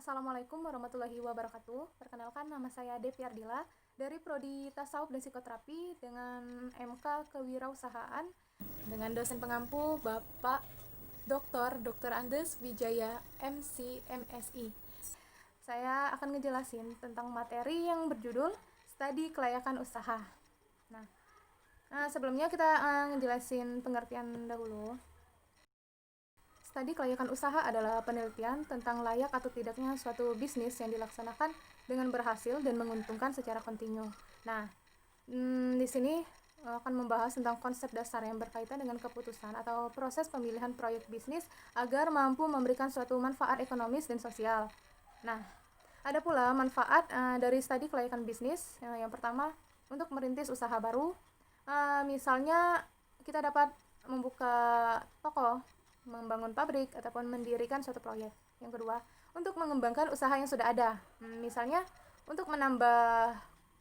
Assalamualaikum warahmatullahi wabarakatuh. Perkenalkan, nama saya Devi Ardila dari Prodi Tasawuf dan Psikoterapi dengan MK Kewirausahaan dengan dosen pengampu Bapak Dr. Andes Wijaya MC MSI. Saya akan ngejelasin tentang materi yang berjudul Studi Kelayakan Usaha. Sebelumnya kita ngejelasin pengertian dahulu. Studi kelayakan usaha adalah penelitian tentang layak atau tidaknya suatu bisnis yang dilaksanakan dengan berhasil dan menguntungkan secara kontinu. Di sini akan membahas tentang konsep dasar yang berkaitan dengan keputusan atau proses pemilihan proyek bisnis agar mampu memberikan suatu manfaat ekonomis dan sosial. Ada pula manfaat dari studi kelayakan bisnis. Yang pertama, untuk merintis usaha baru. Misalnya kita dapat membuka toko, membangun pabrik, ataupun mendirikan suatu proyek. Yang kedua, untuk mengembangkan usaha yang sudah ada. Misalnya, untuk menambah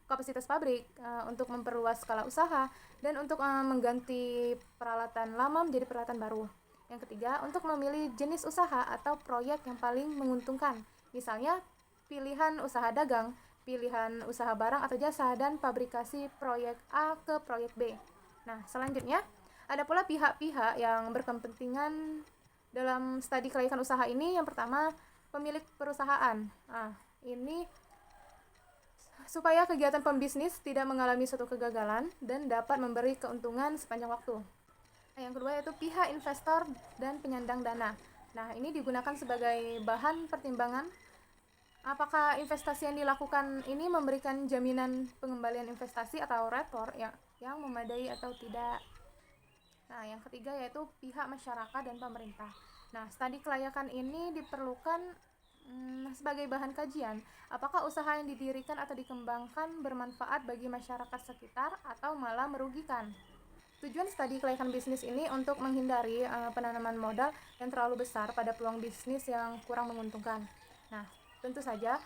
kapasitas pabrik, untuk memperluas skala usaha, dan untuk mengganti peralatan lama menjadi peralatan baru. Yang ketiga, untuk memilih jenis usaha atau proyek yang paling menguntungkan. Misalnya, pilihan usaha dagang, pilihan usaha barang atau jasa, dan fabrikasi proyek A ke proyek B. Selanjutnya, ada pula pihak-pihak yang berkepentingan dalam studi kelayakan usaha ini. Yang pertama, pemilik perusahaan. Ini supaya kegiatan pembisnis tidak mengalami suatu kegagalan dan dapat memberi keuntungan sepanjang waktu. Yang kedua yaitu pihak investor dan penyandang dana. Ini digunakan sebagai bahan pertimbangan apakah investasi yang dilakukan ini memberikan jaminan pengembalian investasi atau return yang memadai atau tidak. Yang ketiga yaitu pihak masyarakat dan pemerintah. Studi kelayakan ini diperlukan sebagai bahan kajian apakah usaha yang didirikan atau dikembangkan bermanfaat bagi masyarakat sekitar atau malah merugikan. Tujuan studi kelayakan bisnis ini untuk menghindari penanaman modal yang terlalu besar pada peluang bisnis yang kurang menguntungkan. Tentu saja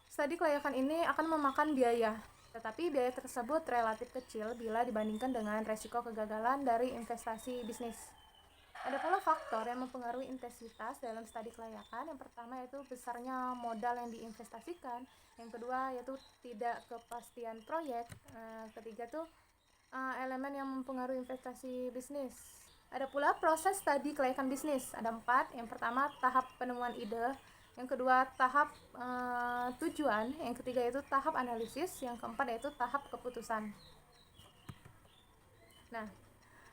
studi kelayakan ini akan memakan biaya, tetapi biaya tersebut relatif kecil bila dibandingkan dengan resiko kegagalan dari investasi bisnis. Ada pula faktor yang mempengaruhi intensitas dalam studi kelayakan. Yang pertama yaitu besarnya modal yang diinvestasikan. Yang kedua yaitu tidak kepastian proyek. Ketiga tuh elemen yang mempengaruhi investasi bisnis. Ada pula proses studi kelayakan bisnis. Ada 4. Yang pertama tahap penemuan ide. Yang kedua tahap tujuan. Yang ketiga yaitu tahap analisis. Yang keempat yaitu tahap keputusan.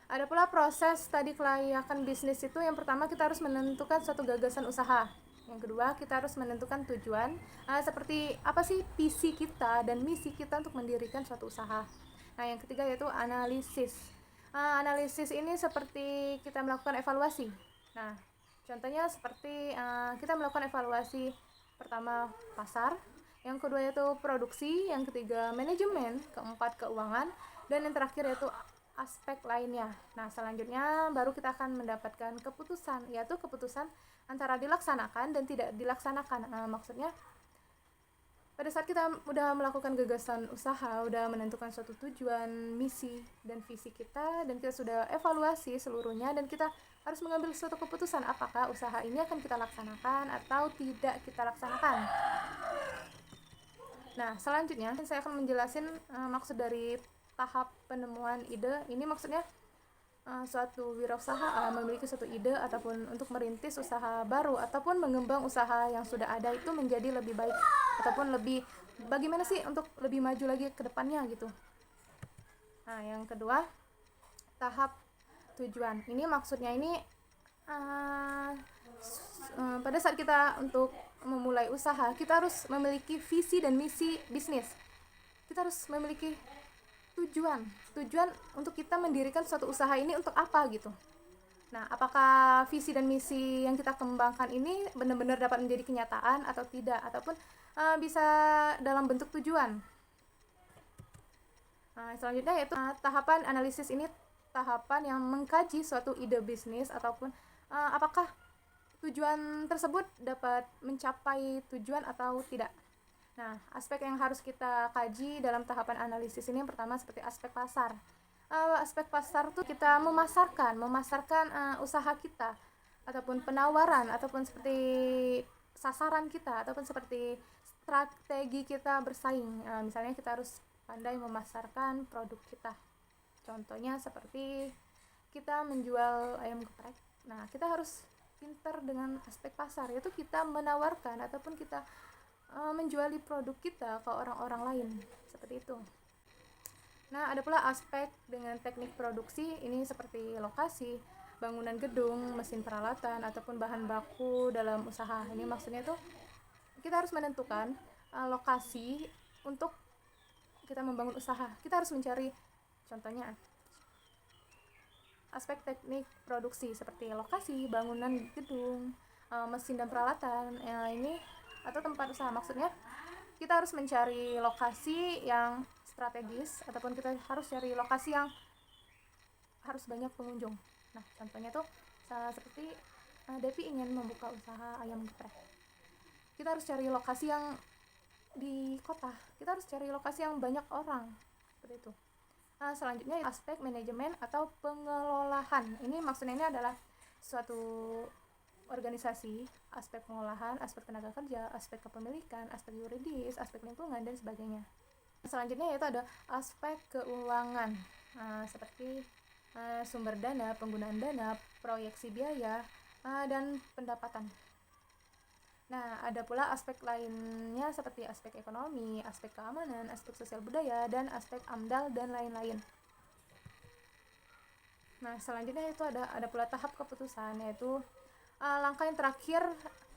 Ada pula proses studi kelayakan bisnis itu. Yang pertama kita harus menentukan suatu gagasan usaha. Yang kedua kita harus menentukan tujuan, seperti apa sih visi kita dan misi kita untuk mendirikan suatu usaha. Yang ketiga yaitu analisis. Analisis ini seperti kita melakukan evaluasi. Contohnya seperti kita melakukan evaluasi pertama pasar, yang kedua yaitu produksi, yang ketiga manajemen, keempat keuangan, dan yang terakhir yaitu aspek lainnya. Selanjutnya baru kita akan mendapatkan keputusan, yaitu keputusan antara dilaksanakan dan tidak dilaksanakan. Maksudnya pada saat kita udah melakukan gagasan usaha, udah menentukan suatu tujuan, misi, dan visi kita, dan kita sudah evaluasi seluruhnya, dan kita harus mengambil suatu keputusan apakah usaha ini akan kita laksanakan atau tidak kita laksanakan. Selanjutnya saya akan menjelaskan maksud dari tahap penemuan ide. Ini maksudnya suatu wirausaha memiliki suatu ide ataupun untuk merintis usaha baru ataupun mengembang usaha yang sudah ada itu menjadi lebih baik ataupun lebih bagaimana sih untuk lebih maju lagi ke depannya gitu. Yang kedua tahap tujuan. Ini maksudnya ini pada saat kita untuk memulai usaha kita harus memiliki visi dan misi bisnis. Kita harus memiliki tujuan untuk kita mendirikan suatu usaha ini untuk apa gitu. Apakah visi dan misi yang kita kembangkan ini benar-benar dapat menjadi kenyataan atau tidak, ataupun bisa dalam bentuk tujuan. Selanjutnya yaitu tahapan analisis. Ini tahapan yang mengkaji suatu ide bisnis ataupun apakah tujuan tersebut dapat mencapai tujuan atau tidak. Aspek yang harus kita kaji dalam tahapan analisis ini yang pertama seperti aspek pasar. Aspek pasar tuh kita memasarkan usaha kita ataupun penawaran ataupun seperti sasaran kita ataupun seperti strategi kita bersaing. Misalnya kita harus pandai memasarkan produk kita. Contohnya seperti kita menjual ayam geprek. Nah, kita harus pintar dengan aspek pasar, yaitu kita menawarkan ataupun kita menjuali produk kita ke orang-orang lain, seperti itu. Nah, ada pula aspek dengan teknik produksi, ini seperti lokasi, bangunan gedung, mesin peralatan, ataupun bahan baku dalam usaha. Ini maksudnya tuh kita harus menentukan lokasi untuk kita membangun usaha. Kita harus mencari, contohnya, aspek teknik produksi seperti lokasi, bangunan gedung, mesin dan peralatan, ini atau tempat usaha. Maksudnya kita harus mencari lokasi yang strategis ataupun kita harus cari lokasi yang harus banyak pengunjung. Nah, contohnya tuh seperti Devi ingin membuka usaha ayam geprek. Kita harus cari lokasi yang di kota. Kita harus cari lokasi yang banyak orang. Seperti itu. Nah, selanjutnya aspek manajemen atau pengelolaan. Ini maksudnya ini adalah suatu organisasi, aspek pengolahan, aspek tenaga kerja, aspek kepemilikan, aspek yuridis, aspek lingkungan, dan sebagainya. Selanjutnya yaitu ada aspek keuangan, seperti sumber dana, penggunaan dana, proyeksi biaya, dan pendapatan. Nah, ada pula aspek lainnya seperti aspek ekonomi, aspek keamanan, aspek sosial budaya, dan aspek AMDAL, dan lain-lain. Nah, selanjutnya itu ada pula tahap keputusan, yaitu langkah yang terakhir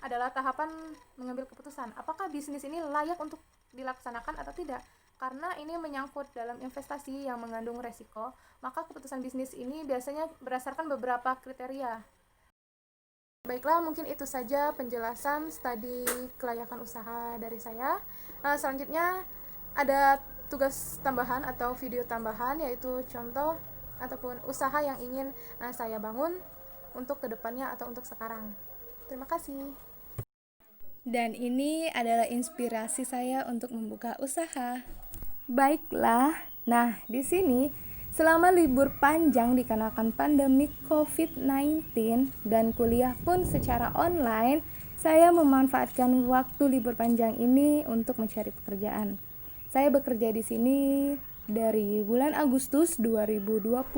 adalah tahapan mengambil keputusan. Apakah bisnis ini layak untuk dilaksanakan atau tidak? Karena ini menyangkut dalam investasi yang mengandung resiko, maka keputusan bisnis ini biasanya berdasarkan beberapa kriteria. Baiklah, mungkin itu saja penjelasan studi kelayakan usaha dari saya. Selanjutnya ada tugas tambahan atau video tambahan, yaitu contoh ataupun usaha yang ingin saya bangun untuk kedepannya atau untuk sekarang. Terima kasih. Dan ini adalah inspirasi saya untuk membuka usaha. Baiklah, nah di sini selama libur panjang dikarenakan pandemi COVID-19 dan kuliah pun secara online, saya memanfaatkan waktu libur panjang ini untuk mencari pekerjaan. Saya bekerja di sini dari bulan Agustus 2020,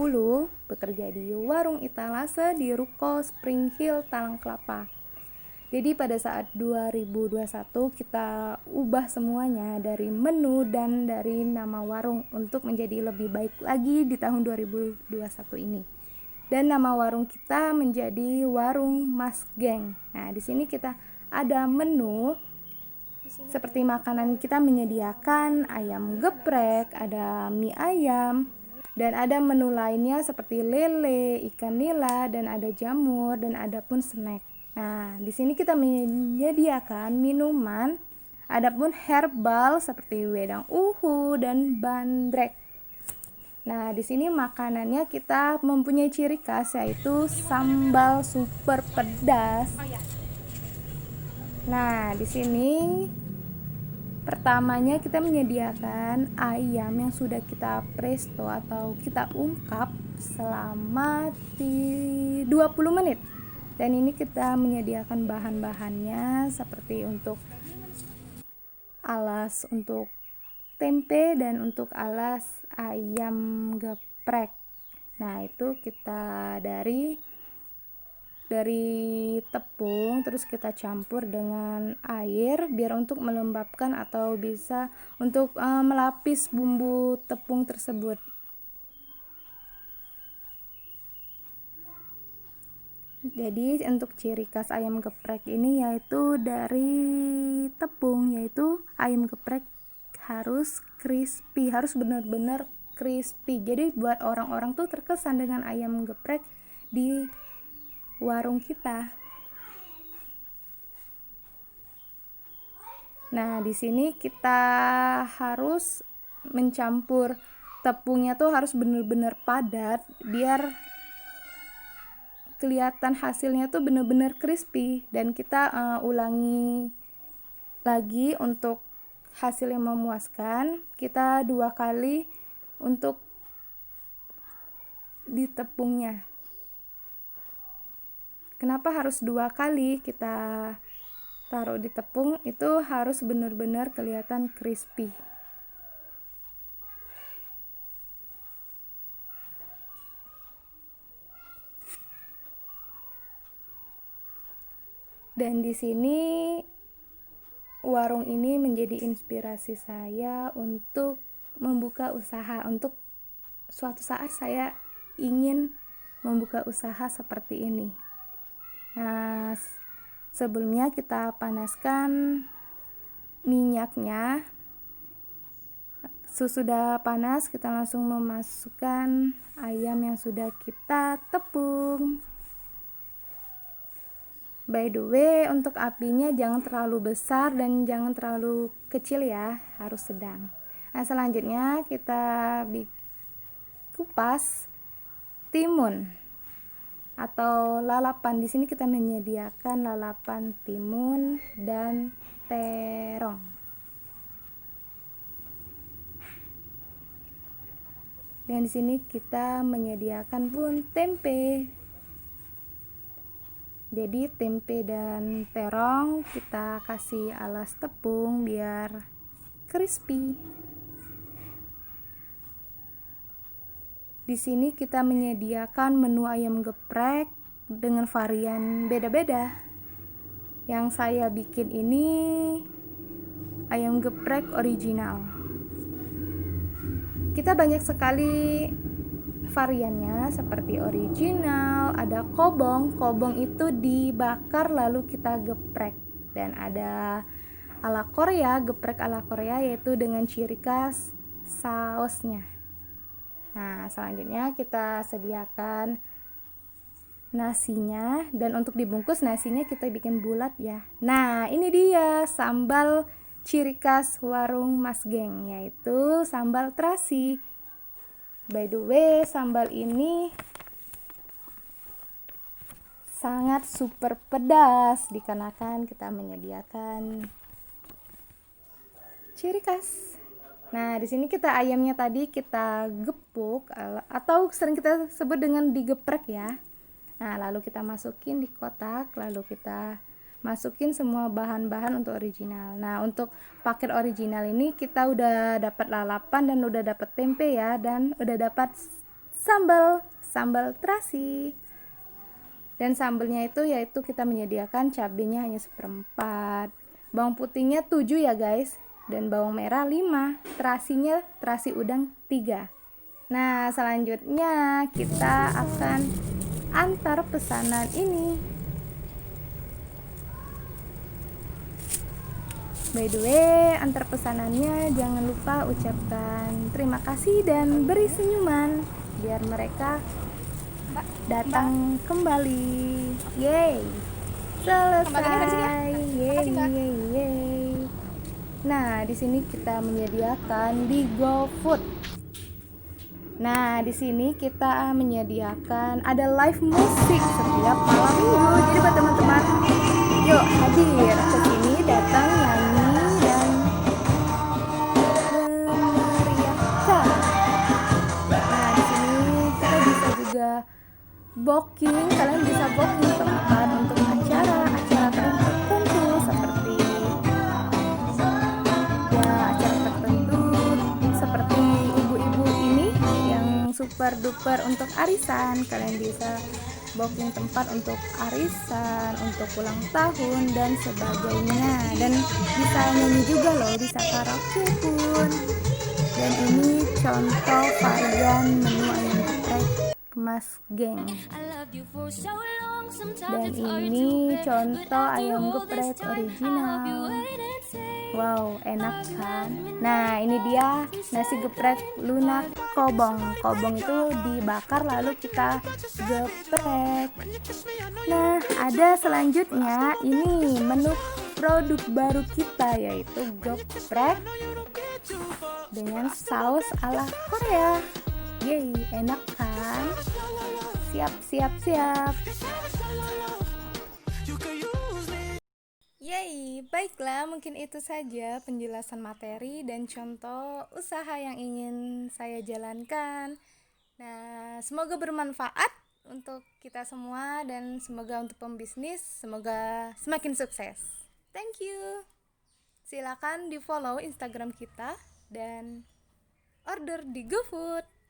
bekerja di warung etalase di Ruko Spring Hill, Talang Kelapa. Jadi pada saat 2021 kita ubah semuanya dari menu dan dari nama warung untuk menjadi lebih baik lagi di tahun 2021 ini. Dan nama warung kita menjadi Warung Mas Geng. Nah, di sini kita ada menu seperti makanan, kita menyediakan ayam geprek, ada mie ayam, dan ada menu lainnya seperti lele, ikan nila, dan ada jamur, dan ada pun snack. Nah, di sini kita menyediakan minuman, ada pun herbal seperti wedang uhu dan bandrek. Nah, di sini makanannya kita mempunyai ciri khas, yaitu sambal super pedas. Nah, di sini pertamanya kita menyediakan ayam yang sudah kita presto atau kita ungkap selama 20 menit. Dan ini kita menyediakan bahan-bahannya seperti untuk alas untuk tempe dan untuk alas ayam geprek. Nah, itu kita dari tepung, terus kita campur dengan air biar untuk melembabkan atau bisa untuk melapis bumbu tepung tersebut. Jadi untuk ciri khas ayam geprek ini yaitu dari tepung, yaitu ayam geprek harus crispy, harus benar-benar crispy. Jadi buat orang-orang tuh terkesan dengan ayam geprek di warung kita. Nah, di sini kita harus mencampur tepungnya tuh harus benar-benar padat biar kelihatan hasilnya tuh benar-benar crispy, dan kita ulangi lagi untuk hasil yang memuaskan. Kita 2 kali untuk di tepungnya. Kenapa harus 2 kali kita taruh di tepung itu harus benar-benar kelihatan crispy. Dan di sini warung ini menjadi inspirasi saya untuk membuka usaha. Untuk suatu saat saya ingin membuka usaha seperti ini. Nah, sebelumnya kita panaskan minyaknya. Sesudah panas, kita langsung memasukkan ayam yang sudah kita tepung. By the way, untuk apinya jangan terlalu besar dan jangan terlalu kecil ya, harus sedang. Nah, selanjutnya kita kupas timun atau lalapan. Di sini kita menyediakan lalapan timun dan terong. Dan di sini kita menyediakan pun tempe. Jadi tempe dan terong kita kasih alas tepung biar crispy. Di sini kita menyediakan menu ayam geprek dengan varian beda-beda. Yang saya bikin ini ayam geprek original. Kita banyak sekali variannya seperti original, ada kobong. Kobong itu dibakar lalu kita geprek. Dan ada ala Korea, geprek ala Korea yaitu dengan ciri khas sausnya. Nah, selanjutnya kita sediakan nasinya, dan untuk dibungkus nasinya kita bikin bulat ya. Nah, ini dia sambal ciri khas warung Mas Geng, yaitu sambal terasi. By the way, sambal ini sangat super pedas dikarenakan kita menyediakan ciri khas. Nah, di sini kita ayamnya tadi kita gepuk atau sering kita sebut dengan digeprek ya. Nah, lalu kita masukin di kotak, lalu kita masukin semua bahan-bahan untuk original. Nah, untuk paket original ini kita udah dapat lalapan dan udah dapat tempe ya, dan udah dapat sambal terasi. Dan sambalnya itu yaitu kita menyediakan cabenya hanya 1/4, bawang putihnya 7 ya guys, dan bawang merah 5, terasinya terasi udang 3. Nah, selanjutnya kita akan antar pesanan ini. By the way, antar pesanannya jangan lupa ucapkan terima kasih dan beri senyuman biar mereka datang kembali. Yeay, selesai. Yeay. Nah, di sini kita menyediakan di GoFood. Nah, di sini kita menyediakan ada live musik setiap malam minggu. Jadi buat teman-teman, yuk hadir ke sini, datang nyanyi dan memeriahkan. Nah, di sini kita bisa juga booking. Kalian bisa booking tempat untuk acara tertentu seperti ibu-ibu ini yang super duper untuk arisan. Kalian bisa booking tempat untuk arisan, untuk ulang tahun dan sebagainya, dan bisa nyanyi juga loh, bisa karaoke pun. Dan ini contoh varian menu ayam geprek Mas Geng. Dan ini contoh ayam geprek original. Wow, enak kan? Nah, ini dia nasi geprek lunak kobong. Kobong itu dibakar lalu kita geprek. Nah, ada selanjutnya ini menu produk baru kita yaitu geprek dengan saus ala Korea. Yeay, enak kan? Siap. Yeay, baiklah, mungkin itu saja penjelasan materi dan contoh usaha yang ingin saya jalankan. Nah, semoga bermanfaat untuk kita semua dan semoga untuk pembisnis, semoga semakin sukses. Thank you. Silakan di-follow Instagram kita dan order di GoFood.